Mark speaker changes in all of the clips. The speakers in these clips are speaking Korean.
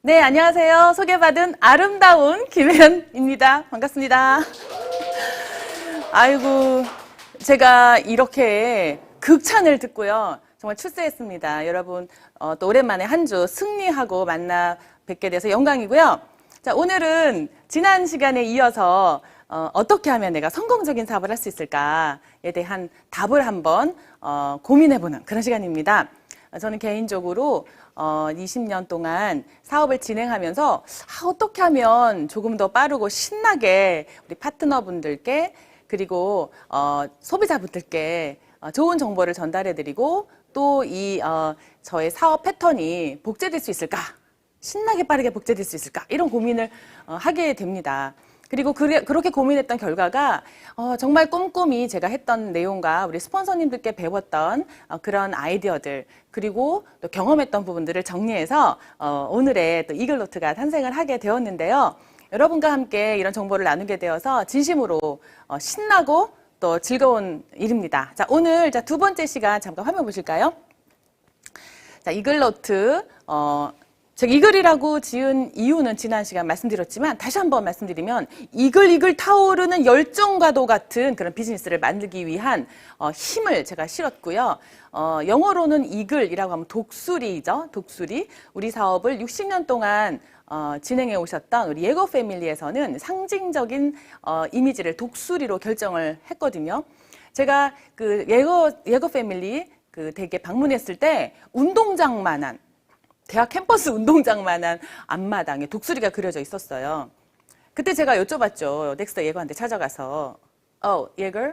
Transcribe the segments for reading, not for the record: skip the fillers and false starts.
Speaker 1: 네, 안녕하세요. 소개받은 아름다운 김혜연입니다. 반갑습니다. 아이고, 제가 이렇게 극찬을 듣고요. 정말 출세했습니다. 여러분, 또 오랜만에 한 주 승리하고 만나 뵙게 돼서 영광이고요. 자, 오늘은 지난 시간에 이어서 어떻게 하면 내가 성공적인 사업을 할 수 있을까에 대한 답을 한번 고민해보는 그런 시간입니다. 저는 개인적으로 20년 동안 사업을 진행하면서 어떻게 하면 조금 더 빠르고 신나게 우리 파트너분들께 그리고 소비자분들께 좋은 정보를 전달해드리고 또 저의 사업 패턴이 복제될 수 있을까? 신나게 빠르게 복제될 수 있을까? 이런 고민을 하게 됩니다. 그리고 그렇게 고민했던 결과가 정말 꼼꼼히 제가 했던 내용과 우리 스폰서님들께 배웠던 그런 아이디어들 그리고 또 경험했던 부분들을 정리해서 오늘의 또 이글노트가 탄생을 하게 되었는데요. 여러분과 함께 이런 정보를 나누게 되어서 진심으로 신나고 또 즐거운 일입니다. 자, 오늘 두 번째 시간 잠깐 화면 보실까요? 자, 이글노트 제가 이글이라고 지은 이유는 지난 시간 말씀드렸지만 다시 한번 말씀드리면 이글이글 타오르는 열정과도 같은 그런 비즈니스를 만들기 위한 힘을 제가 실었고요. 영어로는 이글이라고 하면 독수리죠. 독수리. 우리 사업을 60년 동안 진행해 오셨던 우리 예거 패밀리에서는 상징적인 이미지를 독수리로 결정을 했거든요. 제가 그 예거 패밀리 그 댁에 방문했을 때 운동장만한 대학 캠퍼스 운동장만한 앞마당에 독수리가 그려져 있었어요. 그때 제가 여쭤봤죠. 넥스터 예거한테 찾아가서 예거?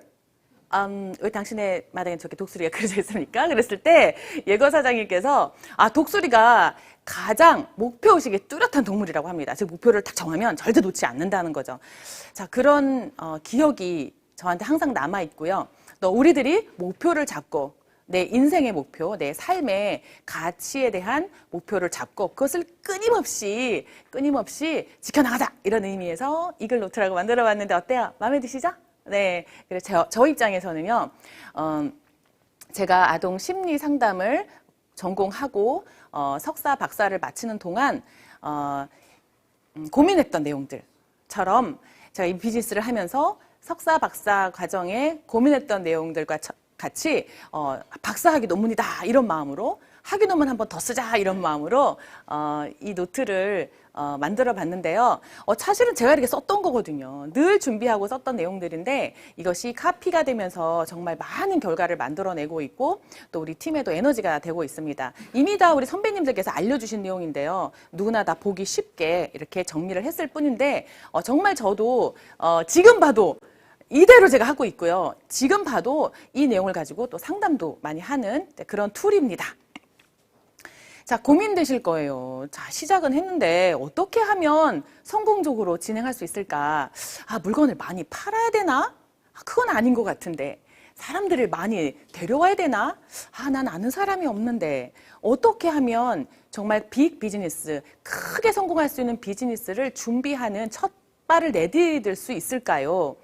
Speaker 1: 왜 당신의 마당에 저렇게 독수리가 그려져 있습니까? 그랬을 때 예거 사장님께서 독수리가 가장 목표의식이 뚜렷한 동물이라고 합니다. 즉 목표를 딱 정하면 절대 놓지 않는다는 거죠. 자, 그런 기억이 저한테 항상 남아 있고요. 또 우리들이 목표를 잡고 내 인생의 목표, 내 삶의 가치에 대한 목표를 잡고 그것을 끊임없이 지켜나가자 이런 의미에서 이글노트라고 만들어봤는데 어때요? 마음에 드시죠? 네, 그래서 저 입장에서는요, 제가 아동 심리 상담을 전공하고 석사, 박사를 마치는 동안 고민했던 내용들처럼 제가 이 비즈니스를 하면서 석사, 박사 과정에 고민했던 내용들과 같이 박사학위 논문이다 이런 마음으로 학위 논문 한번 더 쓰자 이런 마음으로 이 노트를 만들어 봤는데요. 사실은 제가 이렇게 썼던 거거든요. 늘 준비하고 썼던 내용들인데 이것이 카피가 되면서 정말 많은 결과를 만들어내고 있고 또 우리 팀에도 에너지가 되고 있습니다. 이미 다 우리 선배님들께서 알려주신 내용인데요. 누구나 다 보기 쉽게 이렇게 정리를 했을 뿐인데 정말 저도 지금 봐도 이대로 제가 하고 있고요. 지금 봐도 이 내용을 가지고 또 상담도 많이 하는 그런 툴입니다. 자, 고민되실 거예요. 자, 시작은 했는데 어떻게 하면 성공적으로 진행할 수 있을까? 물건을 많이 팔아야 되나? 그건 아닌 것 같은데. 사람들을 많이 데려와야 되나? 난 아는 사람이 없는데. 어떻게 하면 정말 빅 비즈니스, 크게 성공할 수 있는 비즈니스를 준비하는 첫 발을 내디딜 수 있을까요?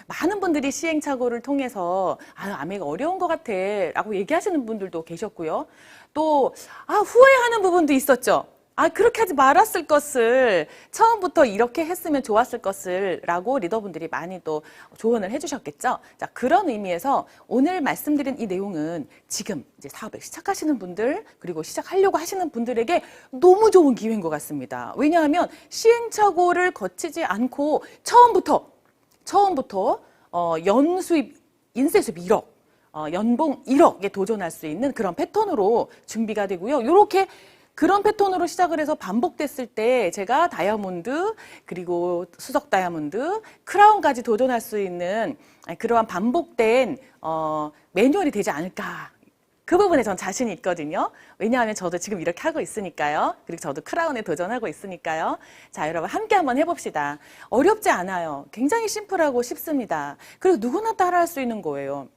Speaker 1: 많은 분들이 시행착오를 통해서 아메가 어려운 것 같아 라고 얘기하시는 분들도 계셨고요. 또 후회하는 부분도 있었죠. 그렇게 하지 말았을 것을 처음부터 이렇게 했으면 좋았을 것을 라고 리더분들이 많이 또 조언을 해주셨겠죠. 자, 그런 의미에서 오늘 말씀드린 이 내용은 지금 이제 사업을 시작하시는 분들 그리고 시작하려고 하시는 분들에게 너무 좋은 기회인 것 같습니다. 왜냐하면 시행착오를 거치지 않고 처음부터 연수입, 인쇄수입 1억, 연봉 1억에 도전할 수 있는 그런 패턴으로 준비가 되고요. 이렇게 그런 패턴으로 시작을 해서 반복됐을 때 제가 다이아몬드, 그리고 수석 다이아몬드, 크라운까지 도전할 수 있는 그러한 반복된 매뉴얼이 되지 않을까. 그 부분에 전 자신이 있거든요. 왜냐하면 저도 지금 이렇게 하고 있으니까요. 그리고 저도 크라운에 도전하고 있으니까요. 자, 여러분 함께 한번 해봅시다. 어렵지 않아요. 굉장히 심플하고 쉽습니다. 그리고 누구나 따라할 수 있는 거예요.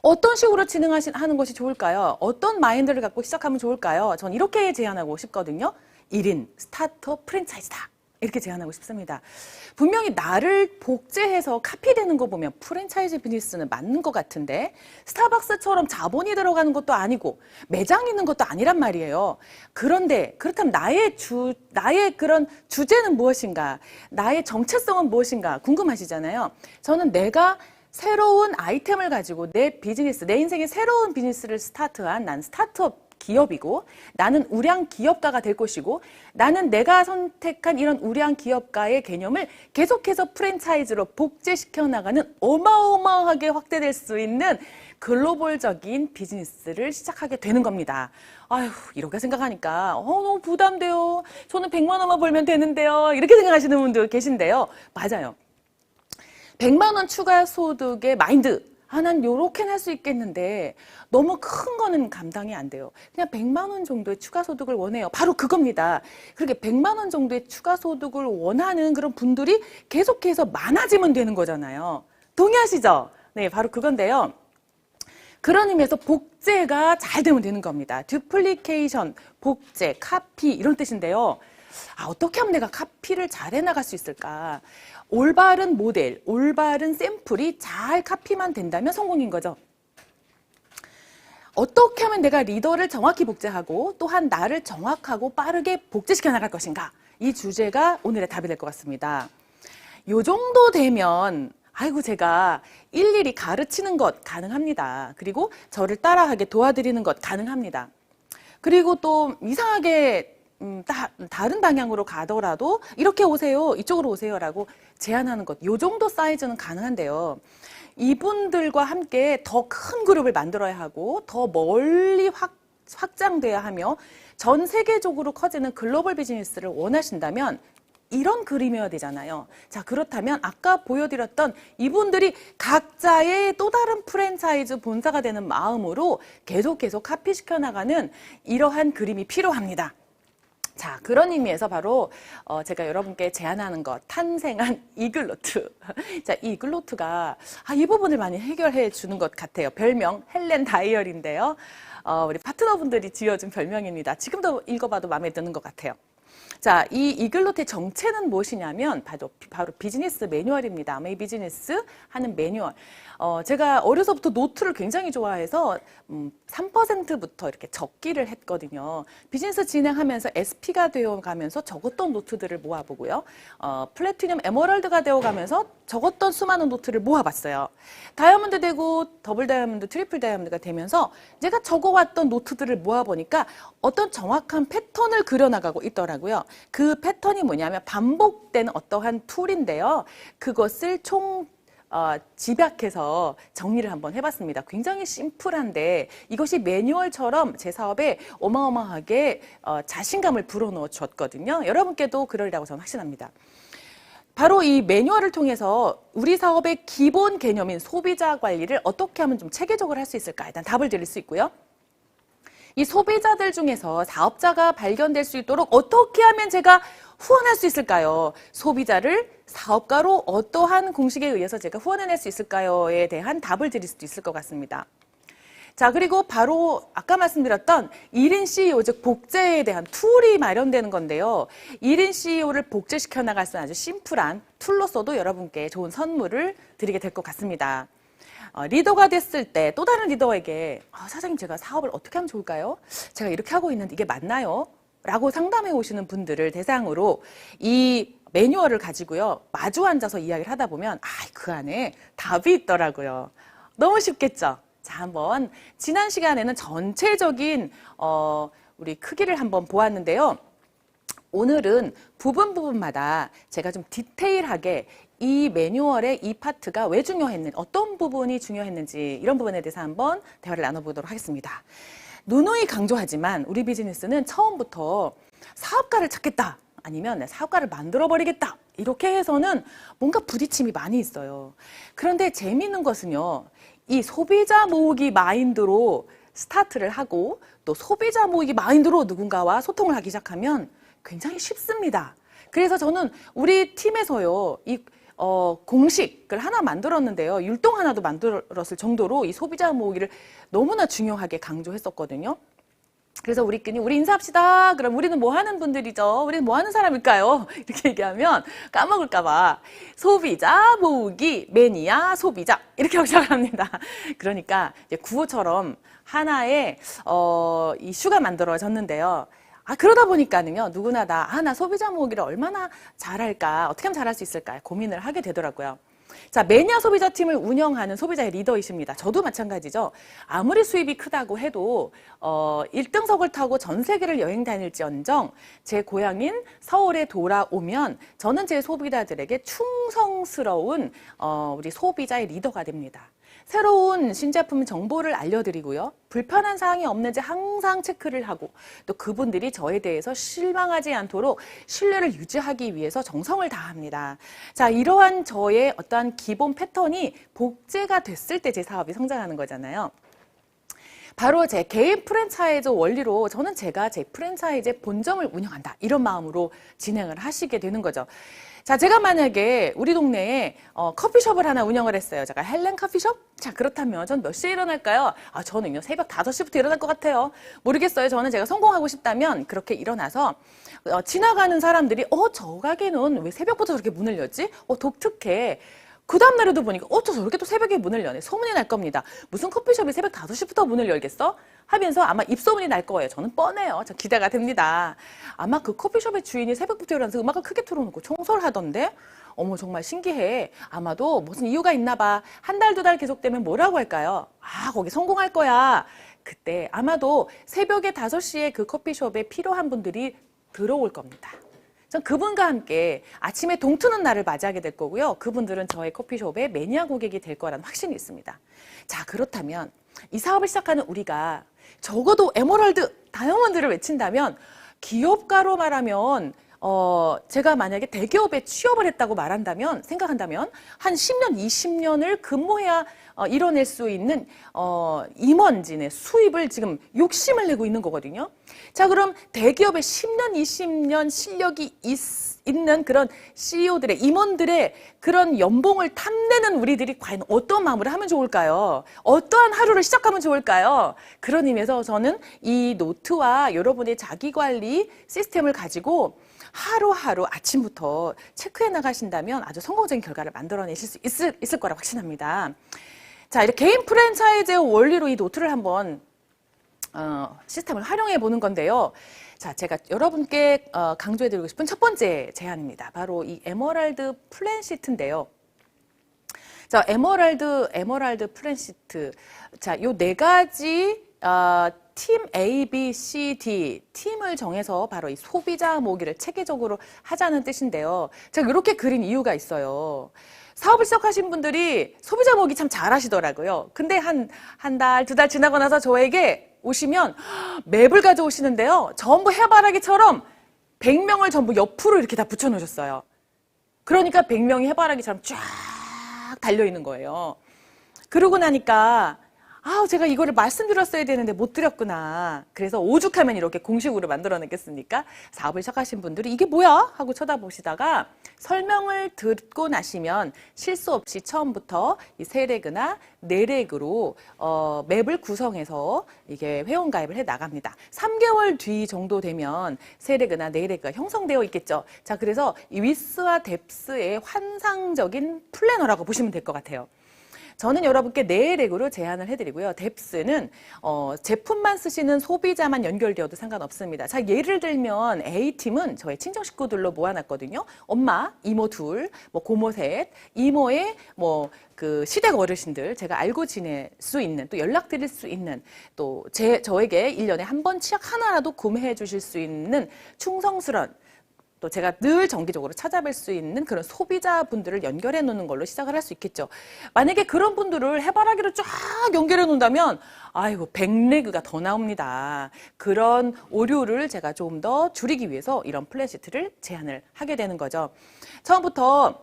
Speaker 1: 어떤 식으로 진행하는 것이 좋을까요? 어떤 마인드를 갖고 시작하면 좋을까요? 전 이렇게 제안하고 싶거든요. 1인 스타트업 프랜차이즈다. 이렇게 제안하고 싶습니다. 분명히 나를 복제해서 카피되는 거 보면 프랜차이즈 비즈니스는 맞는 것 같은데 스타벅스처럼 자본이 들어가는 것도 아니고 매장 있는 것도 아니란 말이에요. 그런데 그렇다면 나의 그런 주제는 무엇인가? 나의 정체성은 무엇인가? 궁금하시잖아요. 저는 내가 새로운 아이템을 가지고 내 비즈니스, 내 인생의 새로운 비즈니스를 스타트한 난 스타트업 기업이고 나는 우량 기업가가 될 것이고 나는 내가 선택한 이런 우량 기업가의 개념을 계속해서 프랜차이즈로 복제시켜 나가는 어마어마하게 확대될 수 있는 글로벌적인 비즈니스를 시작하게 되는 겁니다. 아휴, 이렇게 생각하니까 너무 부담돼요. 저는 100만 원만 벌면 되는데요. 이렇게 생각하시는 분들 계신데요. 맞아요. 100만 원 추가 소득의 마인드. 난 요렇게 할 수 있겠는데 너무 큰 거는 감당이 안 돼요. 그냥 100만 원 정도의 추가 소득을 원해요. 바로 그겁니다. 그렇게 100만 원 정도의 추가 소득을 원하는 그런 분들이 계속해서 많아지면 되는 거잖아요. 동의하시죠? 네, 바로 그건데요. 그런 의미에서 복제가 잘 되면 되는 겁니다. 듀플리케이션, 복제, 카피 이런 뜻인데요. 어떻게 하면 내가 카피를 잘 해나갈 수 있을까? 올바른 모델, 올바른 샘플이 잘 카피만 된다면 성공인 거죠. 어떻게 하면 내가 리더를 정확히 복제하고 또한 나를 정확하고 빠르게 복제시켜 나갈 것인가? 이 주제가 오늘의 답이 될 것 같습니다. 요 정도 되면 아이고 제가 일일이 가르치는 것 가능합니다. 그리고 저를 따라하게 도와드리는 것 가능합니다. 그리고 또 이상하게 다른 방향으로 가더라도 이렇게 오세요, 이쪽으로 오세요라고 제안하는 것, 요 정도 사이즈는 가능한데요. 이분들과 함께 더 큰 그룹을 만들어야 하고 더 멀리 확장돼야 하며 전 세계적으로 커지는 글로벌 비즈니스를 원하신다면 이런 그림이어야 되잖아요. 자, 그렇다면 아까 보여드렸던 이분들이 각자의 또 다른 프랜차이즈 본사가 되는 마음으로 계속 카피시켜 나가는 이러한 그림이 필요합니다. 자, 그런 의미에서 바로 제가 여러분께 제안하는 것, 탄생한 이글노트. 자, 이 이글노트가 이 부분을 많이 해결해 주는 것 같아요. 별명 헬렌 다이얼인데요. 우리 파트너분들이 지어준 별명입니다. 지금도 읽어봐도 마음에 드는 것 같아요. 자, 이 이글노트의 정체는 무엇이냐면 바로 비즈니스 매뉴얼입니다. 메이 비즈니스 하는 매뉴얼. 제가 어려서부터 노트를 굉장히 좋아해서 3%부터 이렇게 적기를 했거든요. 비즈니스 진행하면서 SP가 되어가면서 적었던 노트들을 모아보고요. 플래티넘 에메랄드가 되어가면서 적었던 수많은 노트를 모아봤어요. 다이아몬드 되고 더블 다이아몬드, 트리플 다이아몬드가 되면서 제가 적어왔던 노트들을 모아보니까 어떤 정확한 패턴을 그려나가고 있더라고요. 그 패턴이 뭐냐면 반복되는 어떠한 툴인데요. 그것을 집약해서 정리를 한번 해봤습니다. 굉장히 심플한데 이것이 매뉴얼처럼 제 사업에 어마어마하게 자신감을 불어넣어 줬거든요. 여러분께도 그러리라고 저는 확신합니다. 바로 이 매뉴얼을 통해서 우리 사업의 기본 개념인 소비자 관리를 어떻게 하면 좀 체계적으로 할 수 있을까? 일단 답을 드릴 수 있고요. 이 소비자들 중에서 사업자가 발견될 수 있도록 어떻게 하면 제가 후원할 수 있을까요? 소비자를 사업가로 어떠한 공식에 의해서 제가 후원해낼 수 있을까요?에 대한 답을 드릴 수도 있을 것 같습니다. 자, 그리고 바로 아까 말씀드렸던 1인 CEO, 즉 복제에 대한 툴이 마련되는 건데요. 1인 CEO를 복제시켜 나갈 수 있는 아주 심플한 툴로서도 여러분께 좋은 선물을 드리게 될 것 같습니다. 리더가 됐을 때 또 다른 리더에게 사장님 제가 사업을 어떻게 하면 좋을까요? 제가 이렇게 하고 있는데 이게 맞나요? 라고 상담해 오시는 분들을 대상으로 이 매뉴얼을 가지고요. 마주 앉아서 이야기를 하다 보면 그 안에 답이 있더라고요. 너무 쉽겠죠? 자, 한번 지난 시간에는 전체적인 우리 크기를 한번 보았는데요. 오늘은 부분마다 제가 좀 디테일하게 이 매뉴얼의 이 파트가 왜 중요했는지, 어떤 부분이 중요했는지 이런 부분에 대해서 한번 대화를 나눠보도록 하겠습니다. 누누이 강조하지만 우리 비즈니스는 처음부터 사업가를 찾겠다 아니면 사업가를 만들어버리겠다 이렇게 해서는 뭔가 부딪힘이 많이 있어요. 그런데 재미있는 것은요. 이 소비자 모으기 마인드로 스타트를 하고 또 소비자 모으기 마인드로 누군가와 소통을 하기 시작하면 굉장히 쉽습니다. 그래서 저는 우리 팀에서요. 공식을 하나 만들었는데요. 율동 하나도 만들었을 정도로 이 소비자 모으기를 너무나 중요하게 강조했었거든요. 그래서 우리끼리 우리 인사합시다. 그럼 우리는 뭐 하는 분들이죠? 우리는 뭐 하는 사람일까요? 이렇게 얘기하면 까먹을까봐 소비자 모으기 매니아 소비자 이렇게 하고 시작합니다. 그러니까 이제 구호처럼 하나의 이슈가 만들어졌는데요. 그러다 보니까는요, 누구나 나 소비자 모으기를 얼마나 잘할까, 어떻게 하면 잘할 수 있을까 고민을 하게 되더라고요. 자, 매니아 소비자 팀을 운영하는 소비자의 리더이십니다. 저도 마찬가지죠. 아무리 수입이 크다고 해도 1등석을 타고 전 세계를 여행 다닐지언정 제 고향인 서울에 돌아오면 저는 제 소비자들에게 충성스러운 우리 소비자의 리더가 됩니다. 새로운 신제품 정보를 알려드리고요. 불편한 사항이 없는지 항상 체크를 하고 또 그분들이 저에 대해서 실망하지 않도록 신뢰를 유지하기 위해서 정성을 다합니다. 자, 이러한 저의 어떠한 기본 패턴이 복제가 됐을 때 제 사업이 성장하는 거잖아요. 바로 제 개인 프랜차이즈 원리로 저는 제가 제 프랜차이즈의 본점을 운영한다. 이런 마음으로 진행을 하시게 되는 거죠. 자, 제가 만약에 우리 동네에 커피숍을 하나 운영을 했어요. 제가 헬렌 커피숍? 자, 그렇다면 전 몇 시에 일어날까요? 저는요, 새벽 5시부터 일어날 것 같아요. 모르겠어요. 저는 제가 성공하고 싶다면 그렇게 일어나서 지나가는 사람들이 저 가게는 왜 새벽부터 저렇게 문을 열지? 독특해. 그 다음날에도 보니까 저 저렇게 또 새벽에 문을 여네. 소문이 날 겁니다. 무슨 커피숍이 새벽 5시부터 문을 열겠어? 하면서 아마 입소문이 날 거예요. 저는 뻔해요. 저 기대가 됩니다. 아마 그 커피숍의 주인이 새벽부터 일어나서 음악을 크게 틀어놓고 청소를 하던데 어머 정말 신기해. 아마도 무슨 이유가 있나 봐. 한 달, 두 달 계속되면 뭐라고 할까요? 거기 성공할 거야. 그때 아마도 새벽에 5시에 그 커피숍에 필요한 분들이 들어올 겁니다. 전 그분과 함께 아침에 동트는 날을 맞이하게 될 거고요. 그분들은 저의 커피숍의 매니아 고객이 될 거라는 확신이 있습니다. 자, 그렇다면 이 사업을 시작하는 우리가 적어도 에메랄드, 다이아몬드를 외친다면 기업가로 말하면 제가 만약에 대기업에 취업을 했다고 생각한다면 한 10년, 20년을 근무해야 이뤄낼 수 있는 임원진의 수입을 지금 욕심을 내고 있는 거거든요. 자, 그럼 대기업에 10년, 20년 실력이 있는 그런 CEO들의, 임원들의 그런 연봉을 탐내는 우리들이 과연 어떤 마음으로 하면 좋을까요? 어떠한 하루를 시작하면 좋을까요? 그런 의미에서 저는 이 노트와 여러분의 자기관리 시스템을 가지고 하루하루 아침부터 체크해 나가신다면 아주 성공적인 결과를 만들어내실 수 있을 거라고 확신합니다. 자, 이렇게 개인 프랜차이즈의 원리로 이 노트를 한번 시스템을 활용해 보는 건데요. 자, 제가 여러분께 강조해 드리고 싶은 첫 번째 제안입니다. 바로 이 에메랄드 플랜 시트인데요. 자, 에메랄드 플랜 시트. 자, 요 네 가지 팀 A, B, C, D 팀을 정해서 바로 이 소비자 모으기를 체계적으로 하자는 뜻인데요. 제가 이렇게 그린 이유가 있어요. 사업을 시작하신 분들이 소비자 모으기 참 잘하시더라고요. 근데 한 달, 두 달 지나고 나서 저에게 오시면 맵을 가져오시는데요. 전부 해바라기처럼 100명을 전부 옆으로 이렇게 다 붙여놓으셨어요. 그러니까 100명이 해바라기처럼 쫙 달려있는 거예요. 그러고 나니까 제가 이거를 말씀드렸어야 되는데 못 드렸구나. 그래서 오죽하면 이렇게 공식으로 만들어냈겠습니까? 사업을 시작하신 분들이 이게 뭐야? 하고 쳐다보시다가 설명을 듣고 나시면 실수 없이 처음부터 이 3레그나 4레그로 맵을 구성해서 이게 회원가입을 해 나갑니다. 3개월 뒤 정도 되면 3레그나 4레그가 형성되어 있겠죠. 자, 그래서 이 위스와 뎁스의 환상적인 플래너라고 보시면 될 것 같아요. 저는 여러분께 4렉으로 제안을 해드리고요. 뎁스는 제품만 쓰시는 소비자만 연결되어도 상관없습니다. 자, 예를 들면 A팀은 저의 친정 식구들로 모아놨거든요. 엄마, 이모 둘, 고모 셋, 이모의 그 시댁 어르신들, 제가 알고 지낼 수 있는, 또 연락드릴 수 있는, 또 저에게 1년에 한 번 치약 하나라도 구매해 주실 수 있는 충성스러운, 또 제가 늘 정기적으로 찾아뵐 수 있는 그런 소비자분들을 연결해 놓는 걸로 시작을 할 수 있겠죠. 만약에 그런 분들을 해바라기로 쫙 연결해 놓는다면 100레그가 더 나옵니다. 그런 오류를 제가 조금 더 줄이기 위해서 이런 플랜시트를 제안을 하게 되는 거죠. 처음부터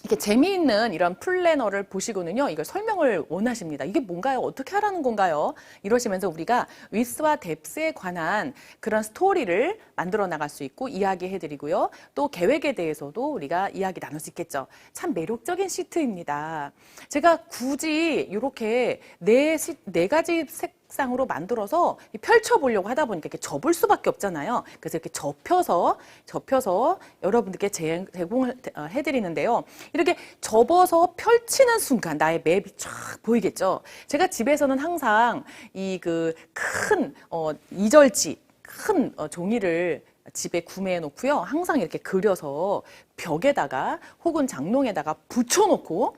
Speaker 1: 이렇게 재미있는 이런 플래너를 보시고는요, 이걸 설명을 원하십니다. 이게 뭔가요? 어떻게 하라는 건가요? 이러시면서 우리가 위스와 뎁스에 관한 그런 스토리를 만들어 나갈 수 있고 이야기해드리고요. 또 계획에 대해서도 우리가 이야기 나눌 수 있겠죠. 참 매력적인 시트입니다. 제가 굳이 이렇게 네 가지 상으로 만들어서 펼쳐보려고 하다 보니까 이렇게 접을 수밖에 없잖아요. 그래서 이렇게 접혀서 여러분들께 제공을 해드리는데요. 이렇게 접어서 펼치는 순간 나의 맵이 쫙 보이겠죠. 제가 집에서는 항상 이 그 큰 이절지 큰 종이를 집에 구매해 놓고요. 항상 이렇게 그려서 벽에다가 혹은 장롱에다가 붙여놓고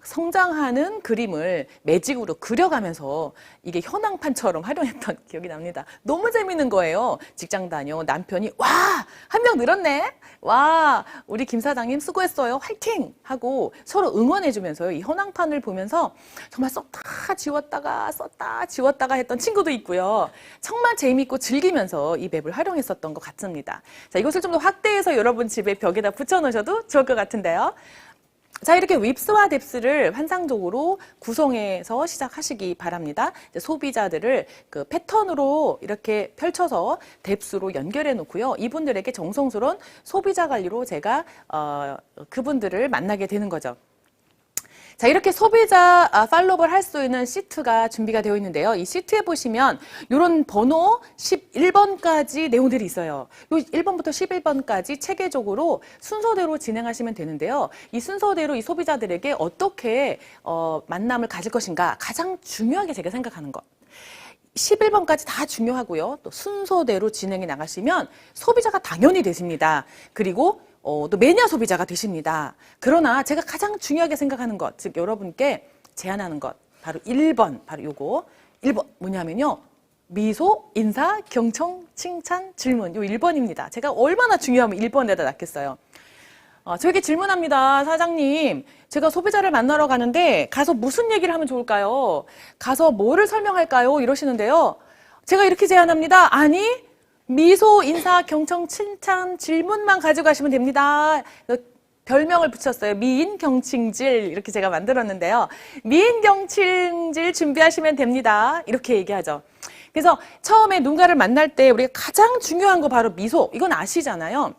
Speaker 1: 성장하는 그림을 매직으로 그려가면서 이게 현황판처럼 활용했던 기억이 납니다. 너무 재밌는 거예요. 직장 다녀 남편이 와! 한 명 늘었네? 와! 우리 김 사장님 수고했어요. 화이팅! 하고 서로 응원해주면서요. 이 현황판을 보면서 정말 썼다 지웠다가 했던 친구도 있고요. 정말 재미있고 즐기면서 이 맵을 활용했었던 것 같습니다. 자, 이것을 좀 더 확대해서 여러분 집에 벽에다 붙여놓으셔도 좋을 것 같은데요. 자, 이렇게 윕스와 뎁스를 환상적으로 구성해서 시작하시기 바랍니다. 이제 소비자들을 그 패턴으로 이렇게 펼쳐서 뎁스로 연결해 놓고요. 이분들에게 정성스러운 소비자 관리로 제가 그분들을 만나게 되는 거죠. 자, 이렇게 소비자 팔로우를 할 수 있는 시트가 준비가 되어 있는데요. 이 시트에 보시면 이런 번호 11번까지 내용들이 있어요. 요 1번부터 11번까지 체계적으로 순서대로 진행하시면 되는데요. 이 순서대로 이 소비자들에게 어떻게 만남을 가질 것인가 가장 중요하게 제가 생각하는 것. 11번까지 다 중요하고요. 또 순서대로 진행해 나가시면 소비자가 당연히 되십니다. 그리고 또 매니아 소비자가 되십니다. 그러나 제가 가장 중요하게 생각하는 것, 즉 여러분께 제안하는 것, 바로 1번, 바로 요거 1번 뭐냐면요. 미소, 인사, 경청, 칭찬, 질문. 요 1번입니다. 제가 얼마나 중요하면 1번에다 놨겠어요. 저에게 질문합니다. 사장님, 제가 소비자를 만나러 가는데 가서 무슨 얘기를 하면 좋을까요? 가서 뭐를 설명할까요? 이러시는데요. 제가 이렇게 제안합니다. 아니, 미소, 인사, 경청, 칭찬, 질문만 가지고 가시면 됩니다. 별명을 붙였어요. 미인경칭질 이렇게 제가 만들었는데요. 미인경칭질 준비하시면 됩니다. 이렇게 얘기하죠. 그래서 처음에 누군가를 만날 때 우리가 가장 중요한 거 바로 미소. 이건 아시잖아요.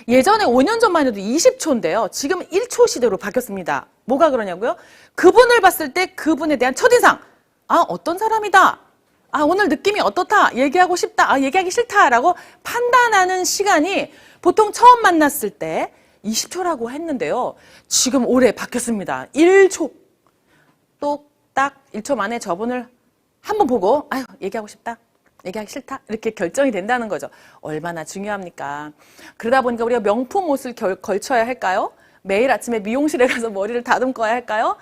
Speaker 1: 예전에 5년 전만 해도 20초인데요. 지금 1초 시대로 바뀌었습니다. 뭐가 그러냐고요? 그분을 봤을 때 그분에 대한 첫인상. 아, 어떤 사람이다. 아, 오늘 느낌이 어떻다. 얘기하고 싶다. 아, 얘기하기 싫다라고 판단하는 시간이 보통 처음 만났을 때 20초라고 했는데요. 지금 올해 바뀌었습니다. 1초. 똑딱 1초 만에 저분을 한번 보고 아유, 얘기하고 싶다. 얘기하기 싫다. 이렇게 결정이 된다는 거죠. 얼마나 중요합니까? 그러다 보니까 우리가 명품 옷을 걸쳐야 할까요? 매일 아침에 미용실에 가서 머리를 다듬어야 할까요?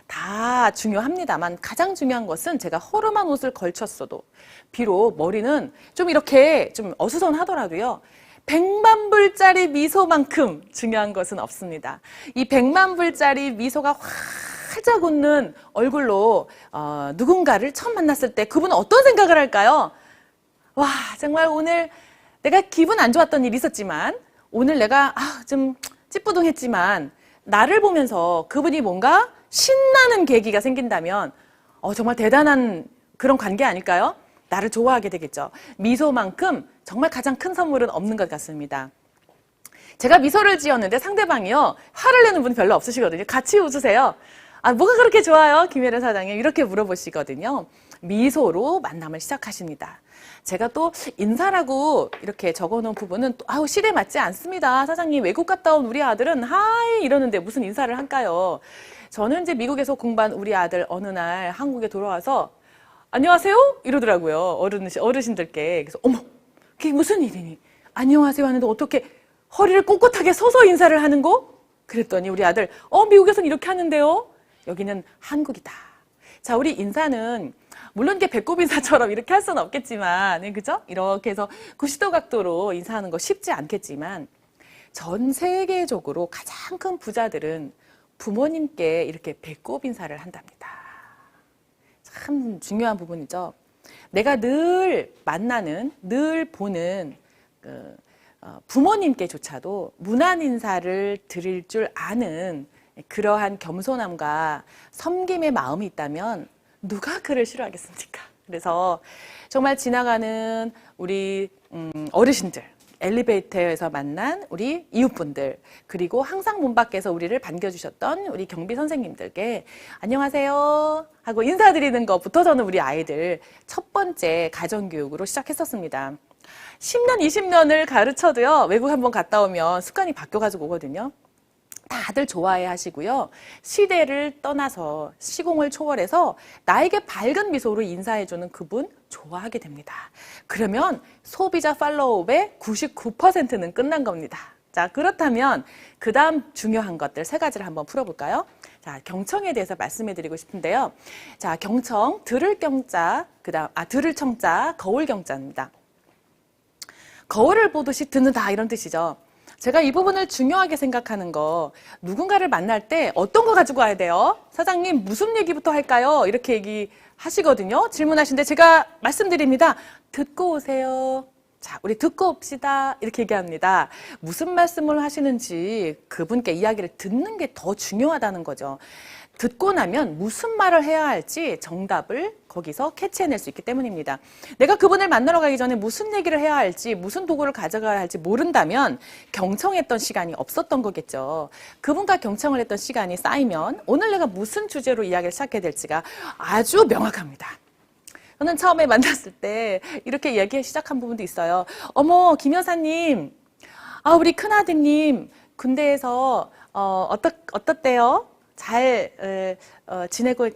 Speaker 1: 다 중요합니다만 가장 중요한 것은 제가 허름한 옷을 걸쳤어도 비록 머리는 좀 이렇게 좀 어수선하더라도요. 100만 불짜리 미소만큼 중요한 것은 없습니다. 이 100만 불짜리 미소가 활짝 웃는 얼굴로 누군가를 처음 만났을 때 그분은 어떤 생각을 할까요? 와, 정말 오늘 내가 기분 안 좋았던 일이 있었지만 오늘 내가 좀 찌뿌둥했지만 나를 보면서 그분이 뭔가 신나는 계기가 생긴다면 정말 대단한 그런 관계 아닐까요? 나를 좋아하게 되겠죠. 미소만큼 정말 가장 큰 선물은 없는 것 같습니다. 제가 미소를 지었는데 상대방이요. 화를 내는 분 별로 없으시거든요. 같이 웃으세요. 아, 뭐가 그렇게 좋아요? 김혜련 사장님 이렇게 물어보시거든요. 미소로 만남을 시작하십니다. 제가 또 인사라고 이렇게 적어놓은 부분은 또 시대에 맞지 않습니다. 사장님 외국 갔다 온 우리 아들은 하이 이러는데 무슨 인사를 할까요? 저는 이제 미국에서 공부한 우리 아들 어느 날 한국에 돌아와서 안녕하세요? 이러더라고요. 어르신들께. 그래서 어머 그게 무슨 일이니? 안녕하세요 하는데 어떻게 허리를 꼿꼿하게 서서 인사를 하는 거? 그랬더니 우리 아들 미국에서는 이렇게 하는데요. 여기는 한국이다. 자, 우리 인사는 물론 이게 배꼽 인사처럼 이렇게 할 수는 없겠지만, 그죠? 이렇게 해서 90도 각도로 인사하는 거 쉽지 않겠지만, 전 세계적으로 가장 큰 부자들은 부모님께 이렇게 배꼽 인사를 한답니다. 참 중요한 부분이죠. 내가 늘 만나는, 늘 보는 부모님께조차도 문안 인사를 드릴 줄 아는 그러한 겸손함과 섬김의 마음이 있다면 누가 그를 싫어하겠습니까? 그래서 정말 지나가는 우리 어르신들 엘리베이터에서 만난 우리 이웃분들, 그리고 항상 문 밖에서 우리를 반겨주셨던 우리 경비 선생님들께 안녕하세요 하고 인사드리는 것부터 저는 우리 아이들 첫 번째 가정교육으로 시작했었습니다. 10년, 20년을 가르쳐도요, 외국 한번 갔다 오면 습관이 바뀌어가지고 오거든요. 다들 좋아해 하시고요. 시대를 떠나서 시공을 초월해서 나에게 밝은 미소로 인사해주는 그분 좋아하게 됩니다. 그러면 소비자 팔로우업의 99%는 끝난 겁니다. 자, 그렇다면 그 다음 중요한 것들 세 가지를 한번 풀어볼까요? 자, 경청에 대해서 말씀해 드리고 싶은데요. 자, 경청, 들을 경자, 들을 청자, 거울 경자입니다. 거울을 보듯이 듣는다 이런 뜻이죠. 제가 이 부분을 중요하게 생각하는 거, 누군가를 만날 때 어떤 거 가지고 와야 돼요? 사장님 무슨 얘기부터 할까요? 이렇게 얘기하시거든요. 질문하시는데 제가 말씀드립니다. 듣고 오세요. 자, 우리 듣고 옵시다. 이렇게 얘기합니다. 무슨 말씀을 하시는지 그분께 이야기를 듣는 게 더 중요하다는 거죠. 듣고 나면 무슨 말을 해야 할지 정답을 거기서 캐치해낼 수 있기 때문입니다. 내가 그분을 만나러 가기 전에 무슨 얘기를 해야 할지, 무슨 도구를 가져가야 할지 모른다면 경청했던 시간이 없었던 거겠죠. 그분과 경청을 했던 시간이 쌓이면 오늘 내가 무슨 주제로 이야기를 시작해야 될지가 아주 명확합니다. 저는 처음에 만났을 때 이렇게 이야기 시작한 부분도 있어요. 어머, 김 여사님, 우리 큰아드님 군대에서 어떻대요? 잘 지내고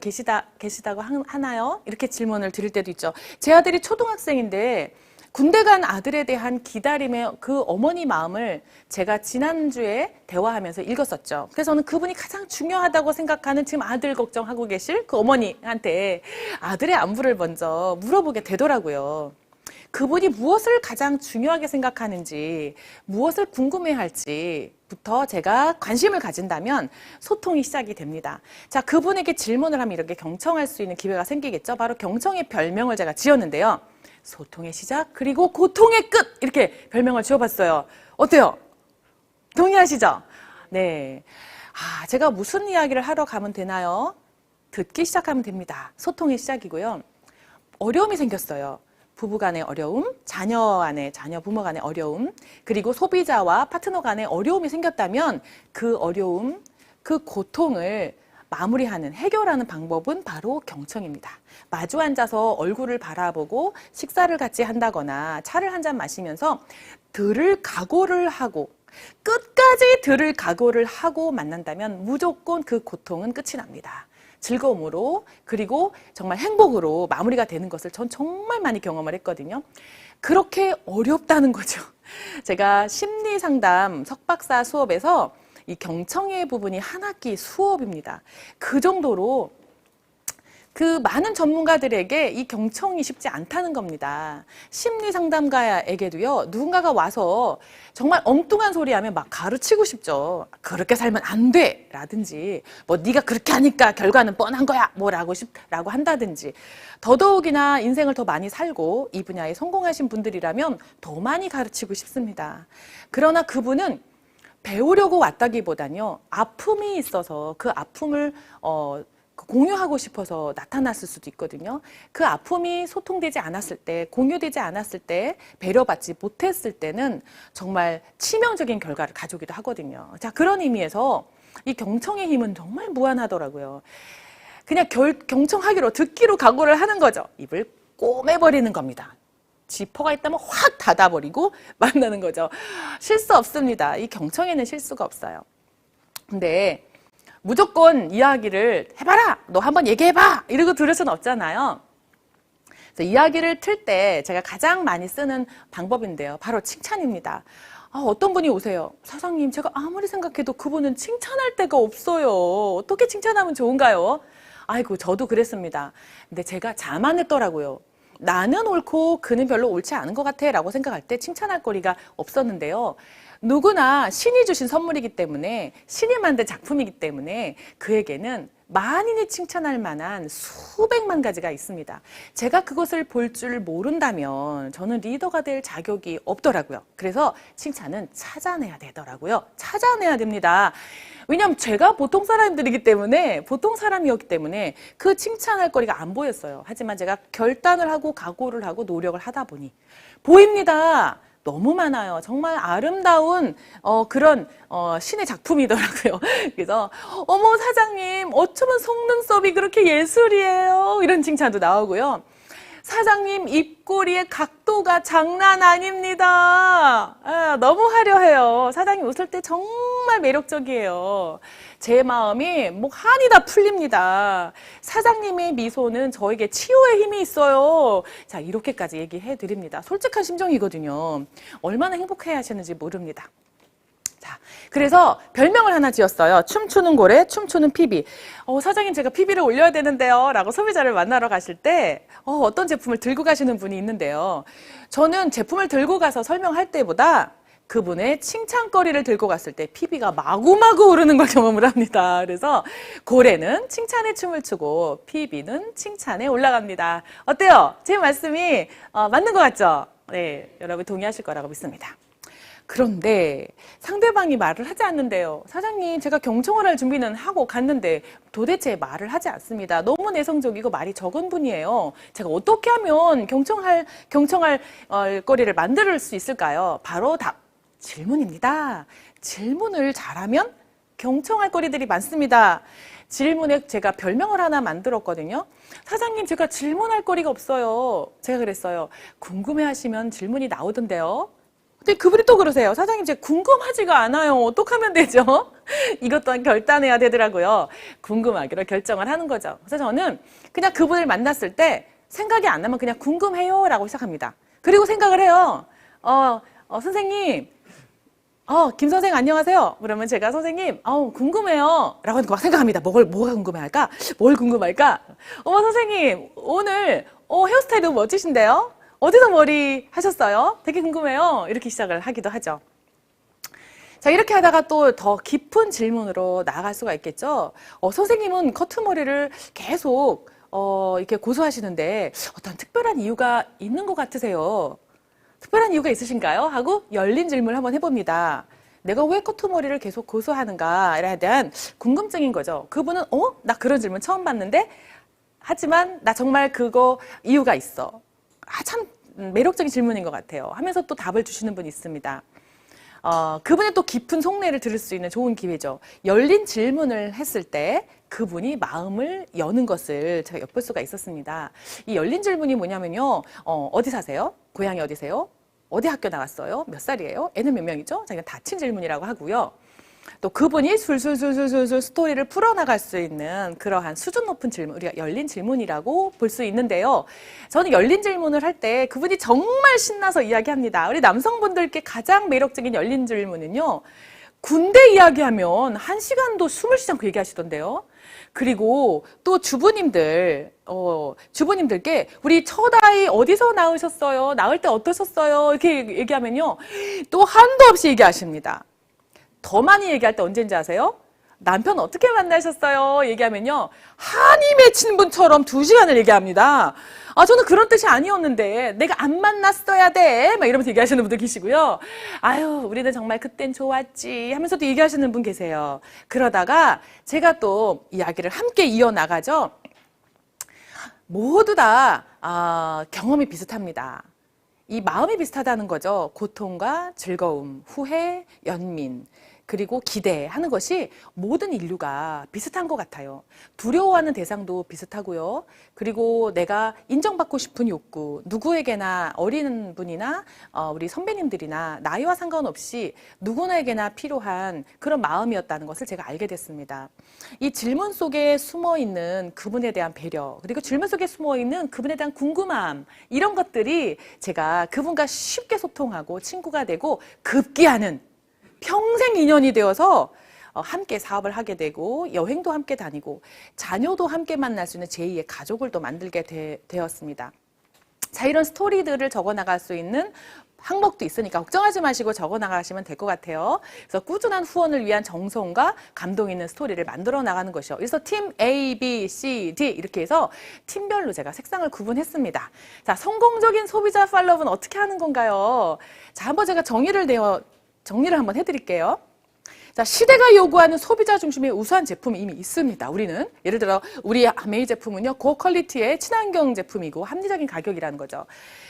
Speaker 1: 계시다고 하나요? 이렇게 질문을 드릴 때도 있죠. 제 아들이 초등학생인데 군대 간 아들에 대한 기다림의 그 어머니 마음을 제가 지난주에 대화하면서 읽었었죠. 그래서 저는 그분이 가장 중요하다고 생각하는 지금 아들 걱정하고 계실 그 어머니한테 아들의 안부를 먼저 물어보게 되더라고요. 그분이 무엇을 가장 중요하게 생각하는지, 무엇을 궁금해할지부터 제가 관심을 가진다면 소통이 시작이 됩니다. 자, 그분에게 질문을 하면 이렇게 경청할 수 있는 기회가 생기겠죠. 바로 경청의 별명을 제가 지었는데요. 소통의 시작, 그리고 고통의 끝, 이렇게 별명을 지어봤어요. 어때요? 동의하시죠? 네. 제가 무슨 이야기를 하러 가면 되나요? 듣기 시작하면 됩니다. 소통의 시작이고요. 어려움이 생겼어요. 부부 간의 어려움, 자녀 부모 간의 어려움, 그리고 소비자와 파트너 간의 어려움이 생겼다면 그 어려움, 그 고통을 마무리하는, 해결하는 방법은 바로 경청입니다. 마주 앉아서 얼굴을 바라보고 식사를 같이 한다거나 차를 한 잔 마시면서 들을 각오를 하고 끝까지 들을 각오를 하고 만난다면 무조건 그 고통은 끝이 납니다. 즐거움으로, 그리고 정말 행복으로 마무리가 되는 것을 전 정말 많이 경험을 했거든요. 그렇게 어렵다는 거죠. 제가 심리상담 석박사 수업에서 이 경청의 부분이 한 학기 수업입니다. 그 정도로 그 많은 전문가들에게 이 경청이 쉽지 않다는 겁니다. 심리상담가에게도요, 누군가가 와서 정말 엉뚱한 소리 하면 막 가르치고 싶죠. 그렇게 살면 안 돼! 라든지, 네가 그렇게 하니까 결과는 뻔한 거야! 라고 한다든지, 더더욱이나 인생을 더 많이 살고 이 분야에 성공하신 분들이라면 더 많이 가르치고 싶습니다. 그러나 그분은 배우려고 왔다기보다는요, 아픔이 있어서 그 아픔을 공유하고 싶어서 나타났을 수도 있거든요. 그 아픔이 소통되지 않았을 때, 공유되지 않았을 때, 배려받지 못했을 때는 정말 치명적인 결과를 가져오기도 하거든요. 자, 그런 의미에서 이 경청의 힘은 정말 무한하더라고요. 그냥 경청하기로, 듣기로 각오를 하는 거죠. 입을 꼬매버리는 겁니다. 지퍼가 있다면 확 닫아버리고 만나는 거죠. 실수 없습니다. 이 경청에는 실수가 없어요. 근데 무조건 이야기를 해봐라! 너 한번 얘기해봐! 이러고 들을 수는 없잖아요. 그래서 이야기를 틀 때 제가 가장 많이 쓰는 방법인데요. 바로 칭찬입니다. 어떤 분이 오세요. 사장님, 제가 아무리 생각해도 그분은 칭찬할 데가 없어요. 어떻게 칭찬하면 좋은가요? 아이고, 저도 그랬습니다. 근데 제가 자만했더라고요. 나는 옳고 그는 별로 옳지 않은 것 같아 라고 생각할 때 칭찬할 거리가 없었는데요. 누구나 신이 주신 선물이기 때문에, 신이 만든 작품이기 때문에 그에게는 만인이 칭찬할 만한 수백만 가지가 있습니다. 제가 그것을 볼 줄 모른다면 저는 리더가 될 자격이 없더라고요. 그래서 칭찬은 찾아내야 되더라고요. 찾아내야 됩니다. 왜냐하면 제가 보통 사람이었기 때문에 그 칭찬할 거리가 안 보였어요. 하지만 제가 결단을 하고 각오를 하고 노력을 하다 보니 보입니다. 너무 많아요. 정말 아름다운 그런 신의 작품이더라고요. 그래서 어머 사장님 어쩌면 속눈썹이 그렇게 예술이에요. 이런 칭찬도 나오고요. 사장님 입꼬리의 각도가 장난 아닙니다. 너무 화려해요. 사장님 웃을 때 정말 매력적이에요. 제 마음이 목 한이 다 풀립니다. 사장님의 미소는 저에게 치유의 힘이 있어요. 자, 이렇게까지 얘기해 드립니다. 솔직한 심정이거든요. 얼마나 행복해 하시는지 모릅니다. 자, 그래서 별명을 하나 지었어요. 춤추는 고래, 춤추는 피비. 사장님 제가 피비를 올려야 되는데요. 라고 소비자를 만나러 가실 때 어떤 제품을 들고 가시는 분이 있는데요. 저는 제품을 들고 가서 설명할 때보다 그분의 칭찬거리를 들고 갔을 때 피비가 마구마구 오르는 걸 경험을 합니다. 그래서 고래는 칭찬에 춤을 추고 피비는 칭찬에 올라갑니다. 어때요? 제 말씀이 맞는 것 같죠? 네, 여러분 동의하실 거라고 믿습니다. 그런데 상대방이 말을 하지 않는데요. 사장님 제가 경청을 할 준비는 하고 갔는데 도대체 말을 하지 않습니다. 너무 내성적이고 말이 적은 분이에요. 제가 어떻게 하면 경청할 거리를 만들 수 있을까요? 바로 답, 질문입니다. 질문을 잘하면 경청할 거리들이 많습니다. 질문에 제가 별명을 하나 만들었거든요. 사장님 제가 질문할 거리가 없어요. 제가 그랬어요. 궁금해하시면 질문이 나오던데요. 근데 그분이 또 그러세요. 사장님 제가 궁금하지가 않아요. 어떡하면 되죠? 이것 또한 결단해야 되더라고요. 궁금하기로 결정을 하는 거죠. 그래서 저는 그냥 그분을 만났을 때 생각이 안 나면 그냥 궁금해요 라고 시작합니다. 그리고 생각을 해요. 선생님 김 선생 안녕하세요. 그러면 제가 선생님 궁금해요 라고 막 생각합니다. 뭐가 궁금해할까? 뭘 궁금할까? 선생님 오늘 헤어스타일 너무 멋지신데요? 어디서 머리 하셨어요? 되게 궁금해요. 이렇게 시작을 하기도 하죠. 자, 이렇게 하다가 또 더 깊은 질문으로 나아갈 수가 있겠죠. 선생님은 커트머리를 계속 이렇게 고수하시는데 어떤 특별한 이유가 있는 것 같으세요? 특별한 이유가 있으신가요? 하고 열린 질문을 한번 해봅니다. 내가 왜 커트머리를 계속 고수하는가에 대한 궁금증인 거죠. 그분은 나 그런 질문 처음 봤는데 하지만 나 정말 그거 이유가 있어. 참 매력적인 질문인 것 같아요. 하면서 또 답을 주시는 분이 있습니다. 그분의 또 깊은 속내를 들을 수 있는 좋은 기회죠. 열린 질문을 했을 때 그분이 마음을 여는 것을 제가 엿볼 수가 있었습니다. 이 열린 질문이 뭐냐면요. 어디 사세요? 고향이 어디세요? 어디 학교 나왔어요? 몇 살이에요? 애는 몇 명이죠? 자기가 닫힌 질문이라고 하고요. 또 그분이 술술술술술 스토리를 풀어나갈 수 있는 그러한 수준 높은 질문, 우리가 열린 질문이라고 볼 수 있는데요. 저는 열린 질문을 할 때 그분이 정말 신나서 이야기합니다. 우리 남성분들께 가장 매력적인 열린 질문은요. 군대 이야기하면 1시간도 숨을 쉬지 않고 얘기하시던데요. 그리고 또 주부님들께 우리 첫 아이 어디서 낳으셨어요? 낳을 때 어떠셨어요? 이렇게 얘기하면요. 또 한도 없이 얘기하십니다. 더 많이 얘기할 때 언제인지 아세요? 남편 어떻게 만나셨어요? 얘기하면요. 한이 맺힌 분처럼 2시간을 얘기합니다. 저는 그런 뜻이 아니었는데 내가 안 만났어야 돼. 막 이러면서 얘기하시는 분도 계시고요. 아유, 우리는 정말 그땐 좋았지 하면서도 얘기하시는 분 계세요. 그러다가 제가 또 이야기를 함께 이어나가죠. 모두 다 경험이 비슷합니다. 이 마음이 비슷하다는 거죠. 고통과 즐거움, 후회, 연민, 그리고 기대하는 것이 모든 인류가 비슷한 것 같아요. 두려워하는 대상도 비슷하고요. 그리고 내가 인정받고 싶은 욕구, 누구에게나 어린 분이나 우리 선배님들이나 나이와 상관없이 누구나에게나 필요한 그런 마음이었다는 것을 제가 알게 됐습니다. 이 질문 속에 숨어있는 그분에 대한 배려, 그리고 질문 속에 숨어있는 그분에 대한 궁금함, 이런 것들이 제가 그분과 쉽게 소통하고 친구가 되고 급기야는 평생 인연이 되어서 함께 사업을 하게 되고 여행도 함께 다니고 자녀도 함께 만날 수 있는 제2의 가족을 또 만들게 되었습니다. 자, 이런 스토리들을 적어나갈 수 있는 항목도 있으니까 걱정하지 마시고 적어나가시면 될 것 같아요. 그래서 꾸준한 후원을 위한 정성과 감동 있는 스토리를 만들어 나가는 것이요. 그래서 팀 A, B, C, D 이렇게 해서 팀별로 제가 색상을 구분했습니다. 자, 성공적인 소비자 팔로우는 어떻게 하는 건가요? 자, 한번 제가 정리를 한번 해드릴게요. 자, 시대가 요구하는 소비자 중심의 우수한 제품이 이미 있습니다. 우리는 예를 들어 우리 메이 제품은요, 고퀄리티의 친환경 제품이고 합리적인 가격이라는 거죠.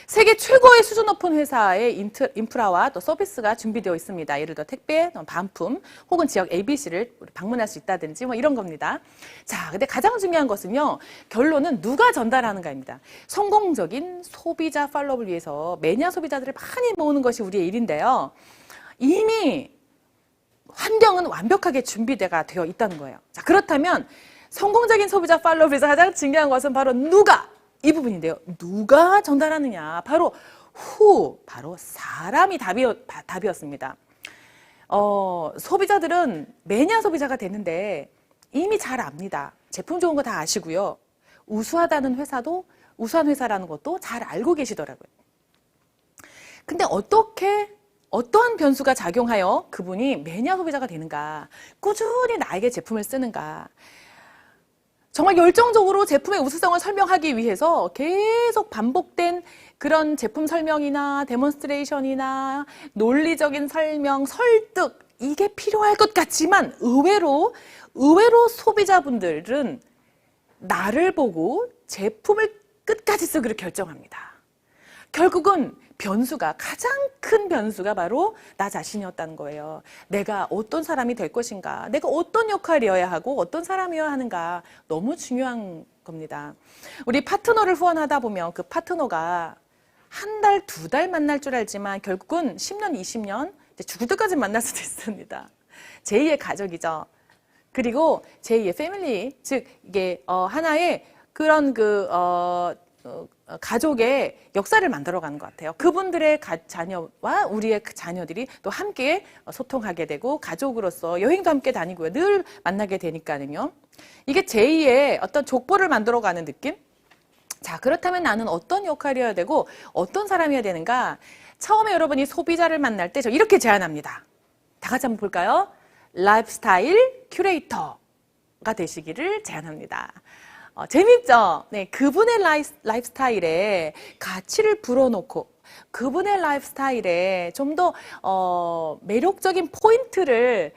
Speaker 1: 세계 최고의 수준 높은 회사의 인프라와 또 서비스가 준비되어 있습니다. 예를 들어 택배, 반품 혹은 지역 ABC를 방문할 수 있다든지 뭐 이런 겁니다. 자, 근데 가장 중요한 것은요, 결론은 누가 전달하는가입니다. 성공적인 소비자 팔로우를 위해서 매니아 소비자들을 많이 모으는 것이 우리의 일인데요. 이미 환경은 완벽하게 준비가 되어 있다는 거예요. 자, 그렇다면 성공적인 소비자 팔로우에서 가장 중요한 것은 바로 누가? 이 부분인데요. 누가 전달하느냐? 바로 바로 사람이 답이었습니다. 소비자들은 매니아 소비자가 됐는데 이미 잘 압니다. 제품 좋은 거 다 아시고요. 우수하다는 회사도, 우수한 회사라는 것도 잘 알고 계시더라고요. 근데 어떠한 변수가 작용하여 그분이 매니아 소비자가 되는가, 꾸준히 나에게 제품을 쓰는가, 정말 열정적으로 제품의 우수성을 설명하기 위해서 계속 반복된 그런 제품 설명이나 데몬스트레이션이나 논리적인 설명, 설득, 이게 필요할 것 같지만 의외로 소비자분들은 나를 보고 제품을 끝까지 쓰기로 결정합니다. 결국은 가장 큰 변수가 바로 나 자신이었다는 거예요. 내가 어떤 사람이 될 것인가, 내가 어떤 역할이어야 하고 어떤 사람이어야 하는가, 너무 중요한 겁니다. 우리 파트너를 후원하다 보면 그 파트너가 한 달, 두 달 만날 줄 알지만 결국은 10년, 20년 죽을 때까지 만날 수도 있습니다. 제2의 가족이죠. 그리고 제2의 패밀리, 즉 이게 하나의 그런 가족의 역사를 만들어가는 것 같아요. 그분들의 자녀와 우리의 그 자녀들이 또 함께 소통하게 되고 가족으로서 여행도 함께 다니고요. 늘 만나게 되니까는요. 이게 제2의 어떤 족보를 만들어가는 느낌? 자, 그렇다면 나는 어떤 역할이어야 되고 어떤 사람이어야 되는가? 처음에 여러분이 소비자를 만날 때 저 이렇게 제안합니다. 다 같이 한번 볼까요? 라이프스타일 큐레이터가 되시기를 제안합니다. 재밌죠? 네, 그분의 라이프스타일에 가치를 불어넣고 그분의 라이프스타일에 좀 더 매력적인 포인트를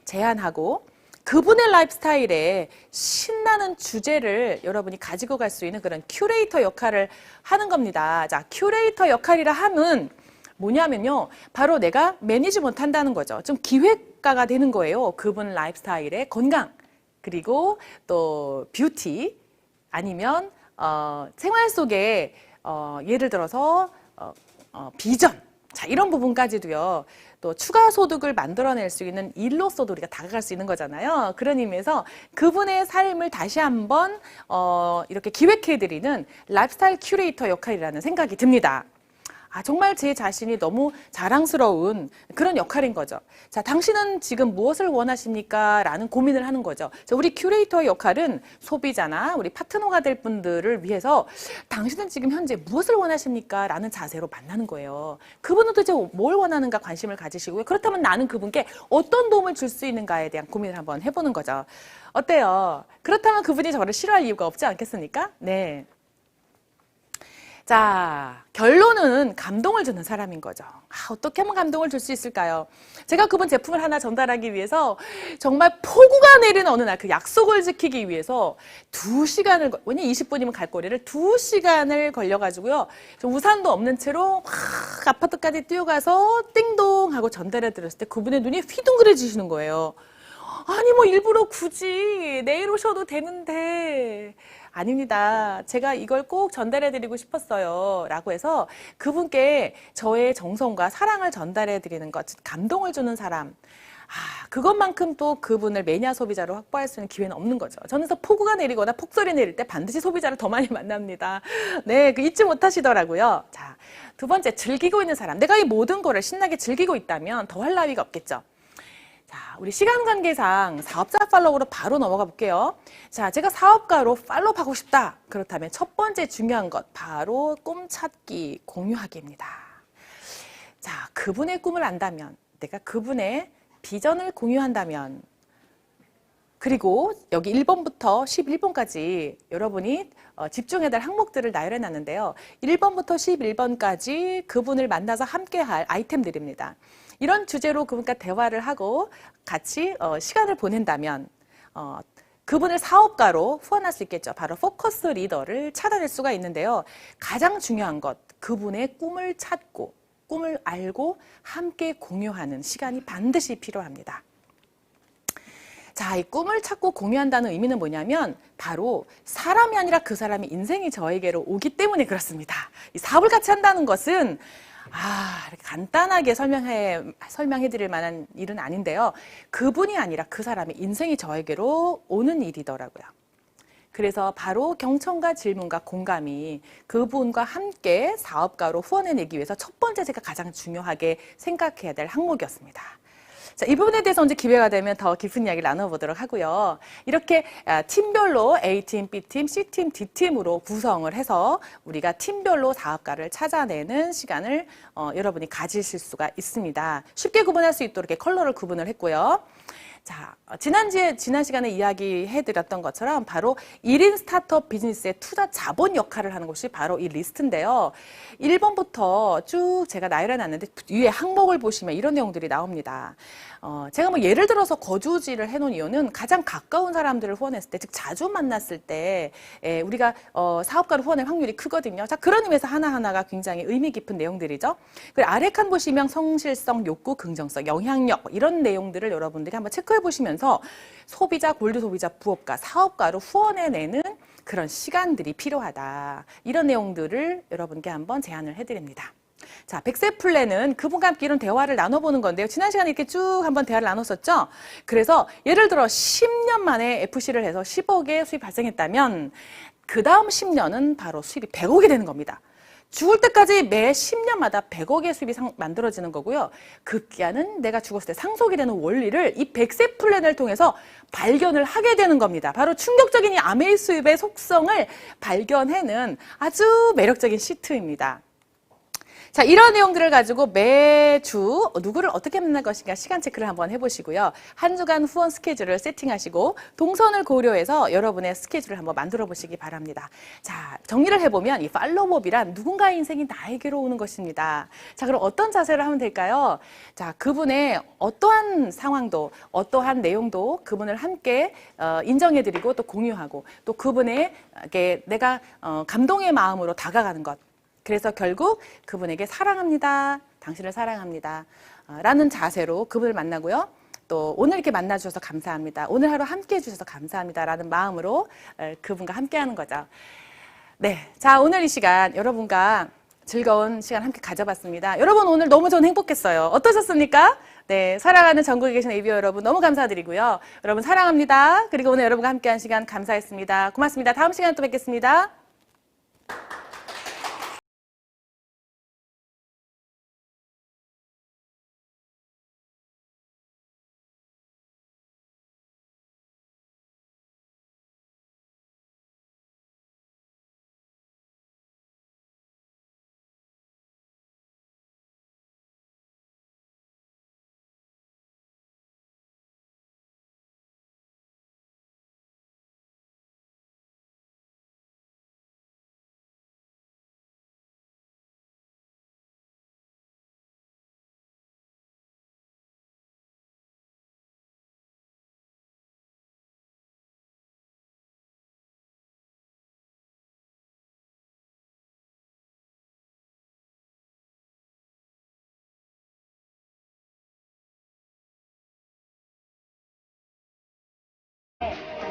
Speaker 1: 제안하고 그분의 라이프스타일에 신나는 주제를 여러분이 가지고 갈 수 있는 그런 큐레이터 역할을 하는 겁니다. 자, 큐레이터 역할이라 함은 뭐냐면요, 바로 내가 매니지 못한다는 거죠. 좀 기획가가 되는 거예요. 그분 라이프스타일의 건강, 그리고 또 뷰티, 아니면 생활 속에 예를 들어서 비전, 자, 이런 부분까지도요. 또 추가 소득을 만들어낼 수 있는 일로서도 우리가 다가갈 수 있는 거잖아요. 그런 의미에서 그분의 삶을 다시 한번 이렇게 기획해드리는 라이프스타일 큐레이터 역할이라는 생각이 듭니다. 정말 제 자신이 너무 자랑스러운 그런 역할인 거죠. 자, 당신은 지금 무엇을 원하십니까? 라는 고민을 하는 거죠. 자, 우리 큐레이터의 역할은 소비자나 우리 파트너가 될 분들을 위해서 당신은 지금 현재 무엇을 원하십니까? 라는 자세로 만나는 거예요. 그분은 도대체 뭘 원하는가 관심을 가지시고요. 그렇다면 나는 그분께 어떤 도움을 줄 수 있는가에 대한 고민을 한번 해보는 거죠. 어때요? 그렇다면 그분이 저를 싫어할 이유가 없지 않겠습니까? 네. 자, 결론은 감동을 주는 사람인 거죠. 어떻게 하면 감동을 줄 수 있을까요? 제가 그분 제품을 하나 전달하기 위해서 정말 폭우가 내리는 어느 날 그 약속을 지키기 위해서 2시간을, 왜냐면 20분이면 갈 거리를 2시간을 걸려가지고요. 우산도 없는 채로 확 아파트까지 뛰어가서 띵동 하고 전달해 드렸을 때 그분의 눈이 휘둥그레지시는 거예요. 아니 뭐 일부러 굳이 내일 오셔도 되는데. 아닙니다. 제가 이걸 꼭 전달해드리고 싶었어요. 라고 해서 그분께 저의 정성과 사랑을 전달해드리는 것, 감동을 주는 사람. 그것만큼 또 그분을 매니아 소비자로 확보할 수 있는 기회는 없는 거죠. 저는 폭우가 내리거나 폭설이 내릴 때 반드시 소비자를 더 많이 만납니다. 네, 잊지 못하시더라고요. 자, 두 번째, 즐기고 있는 사람. 내가 이 모든 거를 신나게 즐기고 있다면 더할 나위가 없겠죠. 자, 우리 시간 관계상 사업자 팔로우로 바로 넘어가 볼게요. 자, 제가 사업가로 팔로우하고 싶다. 그렇다면 첫 번째 중요한 것, 바로 꿈 찾기, 공유하기입니다. 자, 그분의 꿈을 안다면, 내가 그분의 비전을 공유한다면, 그리고 여기 1번부터 11번까지 여러분이 집중해야 될 항목들을 나열해 놨는데요. 1번부터 11번까지 그분을 만나서 함께 할 아이템들입니다. 이런 주제로 그분과 대화를 하고 같이 시간을 보낸다면 그분을 사업가로 후원할 수 있겠죠. 바로 포커스 리더를 찾아낼 수가 있는데요. 가장 중요한 것, 그분의 꿈을 찾고 꿈을 알고 함께 공유하는 시간이 반드시 필요합니다. 자, 이 꿈을 찾고 공유한다는 의미는 뭐냐면 바로 사람이 아니라 그 사람이 인생이 저에게로 오기 때문에 그렇습니다. 이 사업을 같이 한다는 것은 이렇게 간단하게 설명해 드릴 만한 일은 아닌데요. 그분이 아니라 그 사람이 인생이 저에게로 오는 일이더라고요. 그래서 바로 경청과 질문과 공감이 그분과 함께 사업가로 후원해내기 위해서 첫 번째 제가 가장 중요하게 생각해야 될 항목이었습니다. 자, 이 부분에 대해서 언제 기회가 되면 더 깊은 이야기를 나눠보도록 하고요. 이렇게 팀별로 A팀, B팀, C팀, D팀으로 구성을 해서 우리가 팀별로 사업가를 찾아내는 시간을 여러분이 가지실 수가 있습니다. 쉽게 구분할 수 있도록 이렇게 컬러를 구분을 했고요. 자, 지난 시간에 이야기해드렸던 것처럼 바로 1인 스타트업 비즈니스의 투자 자본 역할을 하는 것이 바로 이 리스트인데요. 1번부터 쭉 제가 나열해놨는데 위에 항목을 보시면 이런 내용들이 나옵니다. 제가 뭐 예를 들어서 거주지를 해놓은 이유는 가장 가까운 사람들을 후원했을 때, 즉 자주 만났을 때 우리가 사업가를 후원할 확률이 크거든요. 자, 그런 의미에서 하나하나가 굉장히 의미 깊은 내용들이죠. 그리고 아래 칸 보시면 성실성, 욕구, 긍정성, 영향력 이런 내용들을 여러분들이 한번 체크해 보시면서 소비자, 골드 소비자, 부업가, 사업가로 후원해내는 그런 시간들이 필요하다. 이런 내용들을 여러분께 한번 제안을 해드립니다. 자, 100세 플랜은 그분과 함께 이런 대화를 나눠보는 건데요. 지난 시간에 이렇게 쭉 한번 대화를 나눴었죠. 그래서 예를 들어 10년 만에 FC를 해서 10억의 수입이 발생했다면 그 다음 10년은 바로 수입이 100억이 되는 겁니다. 죽을 때까지 매 10년마다 100억의 수입이 만들어지는 거고요. 급기야는 내가 죽었을 때 상속이 되는 원리를 이 100세 플랜을 통해서 발견을 하게 되는 겁니다. 바로 충격적인 이 아메이 수입의 속성을 발견해낸 아주 매력적인 시트입니다. 자, 이런 내용들을 가지고 매주 누구를 어떻게 만날 것인가 시간 체크를 한번 해보시고요. 한 주간 후원 스케줄을 세팅하시고 동선을 고려해서 여러분의 스케줄을 한번 만들어 보시기 바랍니다. 자, 정리를 해보면 이 팔로우업이란 누군가의 인생이 나에게로 오는 것입니다. 자, 그럼 어떤 자세를 하면 될까요? 자, 그분의 어떠한 상황도 어떠한 내용도 그분을 함께 인정해드리고 또 공유하고 또 그분에게 내가 감동의 마음으로 다가가는 것. 그래서 결국 그분에게 사랑합니다. 당신을 사랑합니다. 라는 자세로 그분을 만나고요. 또 오늘 이렇게 만나주셔서 감사합니다. 오늘 하루 함께 해주셔서 감사합니다. 라는 마음으로 그분과 함께 하는 거죠. 네. 자, 오늘 이 시간 여러분과 즐거운 시간 함께 가져봤습니다. 여러분 오늘 너무 전 행복했어요. 어떠셨습니까? 네. 사랑하는 전국에 계신 ABO 여러분 너무 감사드리고요. 여러분 사랑합니다. 그리고 오늘 여러분과 함께한 시간 감사했습니다. 고맙습니다. 다음 시간에 또 뵙겠습니다.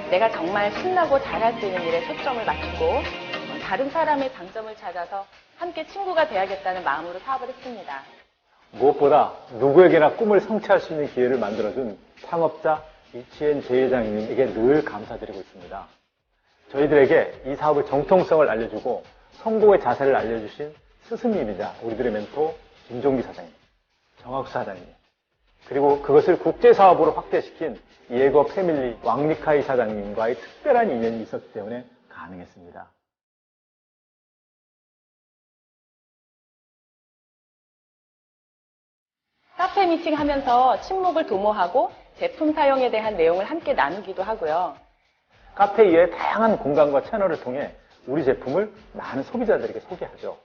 Speaker 1: 내가 정말 신나고 잘할 수 있는 일에 초점을 맞추고 다른 사람의 장점을 찾아서 함께 친구가 돼야겠다는 마음으로 사업을 했습니다.
Speaker 2: 무엇보다 누구에게나 꿈을 성취할 수 있는 기회를 만들어준 창업자 이치엔 제 회장님에게 늘 감사드리고 있습니다. 저희들에게 이 사업의 정통성을 알려주고 성공의 자세를 알려주신 스승님이자 우리들의 멘토 김종기 사장님, 정학수 사장님, 그리고 그것을 국제사업으로 확대시킨 예거 패밀리 왕리카이 사장님과의 특별한 인연이 있었기 때문에 가능했습니다.
Speaker 1: 카페 미팅 하면서 친목을 도모하고 제품 사용에 대한 내용을 함께 나누기도 하고요.
Speaker 2: 카페 이외의 다양한 공간과 채널을 통해 우리 제품을 많은 소비자들에게 소개하죠.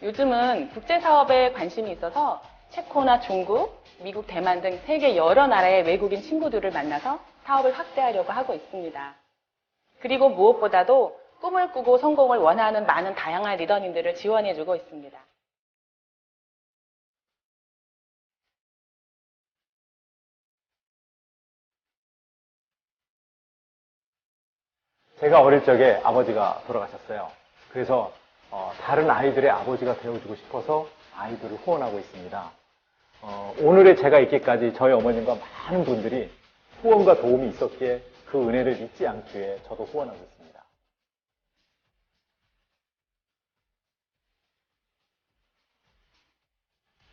Speaker 1: 요즘은 국제사업에 관심이 있어서 체코나 중국, 미국, 대만 등 세계 여러 나라의 외국인 친구들을 만나서 사업을 확대하려고 하고 있습니다. 그리고 무엇보다도 꿈을 꾸고 성공을 원하는 많은 다양한 리더님들을 지원해주고 있습니다.
Speaker 2: 제가 어릴 적에 아버지가 돌아가셨어요. 그래서 다른 아이들의 아버지가 되어주고 싶어서 아이들을 후원하고 있습니다. 오늘의 제가 있기까지 저희 어머님과 많은 분들이 후원과 도움이 있었기에 그 은혜를 잊지 않기 위해 저도 후원하고 있습니다.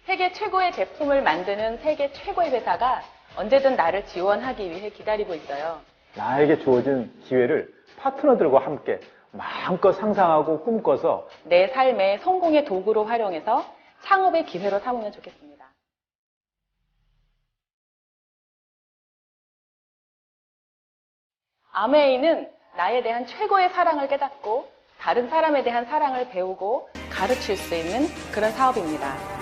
Speaker 1: 세계 최고의 제품을 만드는 세계 최고의 회사가 언제든 나를 지원하기 위해 기다리고 있어요.
Speaker 2: 나에게 주어진 기회를 파트너들과 함께 마음껏 상상하고 꿈꿔서
Speaker 1: 내 삶의 성공의 도구로 활용해서 창업의 기회로 삼으면 좋겠습니다. 아메이는 나에 대한 최고의 사랑을 깨닫고 다른 사람에 대한 사랑을 배우고 가르칠 수 있는 그런 사업입니다.